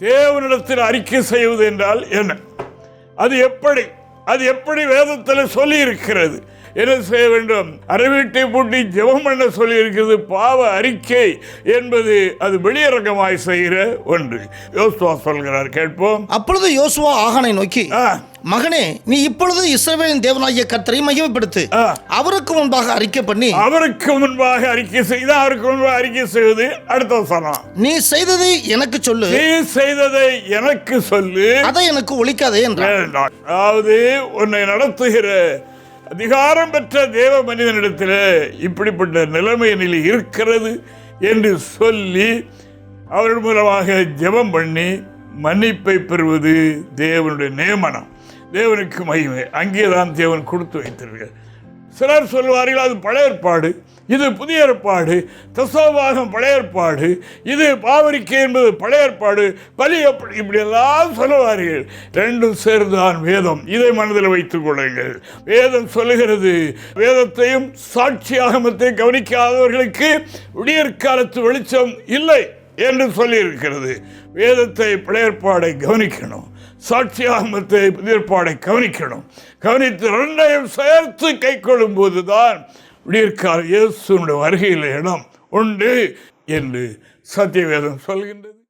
தேவனிடத்தில் அறிக்கை செய்வது என்றால் என்ன? அது எப்படி வேதத்தில் சொல்லி இருக்கிறது? என்ன செய்ய வேண்டும்? அறைவீட்டை பூட்டி ஜெபம் பண்ண சொல்லி இருக்கிறது. பாவ அறிக்கை என்பது அது வெளியரங்கமாய் செய்கிற ஒன்று. யோசுவா சொல்கிறார், கேட்போம். அப்பொழுது யோசுவா ஆகானை நோக்கி, மகனே, நீ இப்பொழுது இஸ்ரவேலின் தேவனாகிய கர்த்தரை மகிமைப்படுத்து. அவருக்கு முன்பாக அறிக்கை பண்ணி, அவருக்கு முன்பாக அறிக்கை செய்து, அவருக்கு முன்பாக அறிக்கை செய்வது அடுத்த வசனம். நீ செய்ததை எனக்கு சொல்லு, நீ செய்ததை எனக்கு சொல்லு, அதை எனக்கு ஒழிக்காதே என்றார். அதாவது உன்னை நடத்துகிற அதிகாரம் பெற்ற தேவ மனிதனிடத்தில் இப்படிப்பட்ட நிலைமையினில் இருக்கிறது என்று சொல்லி அவர் மூலமாக ஜெபம் பண்ணி மன்னிப்பை பெறுவது தேவனுடைய நியமனம். தேவனுக்கு மகிமை அங்கேதான் தேவன் கொடுத்து வைத்திருக்கிறார். சிலர் சொல்வார்கள், அது பழைய ஏற்பாடு, இது புதிய ஏற்பாடு, தசோபாகம் பழைய ஏற்பாடு, இது பாவரிக்கை என்பது பழைய ஏற்பாடு, பலி எப்படி, இப்படியெல்லாம் சொல்லுவார்கள். ரெண்டும் சேர்ந்தான் வேதம். இதை மனதில் வைத்துக் கொள்ளுங்கள். வேதம் சொல்லுகிறது, வேதத்தையும் சாட்சியாகமத்தையும் கவனிக்காதவர்களுக்கு விடியற்காலத்து வெளிச்சம் இல்லை என்று சொல்லியிருக்கிறது. வேதத்தை பழைய ஏற்பாடை கவனிக்கணும், சாட்சியாகமத்தை புதிய ஏற்பாடை கவனிக்கணும். கவனித்து ரெண்டையும் சேர்த்து கை கொள்ளும் போதுதான் விடியற்கால இயேசுவினுடைய வருகையில் இடம் உண்டு என்று சத்தியவேதம் சொல்கின்றது.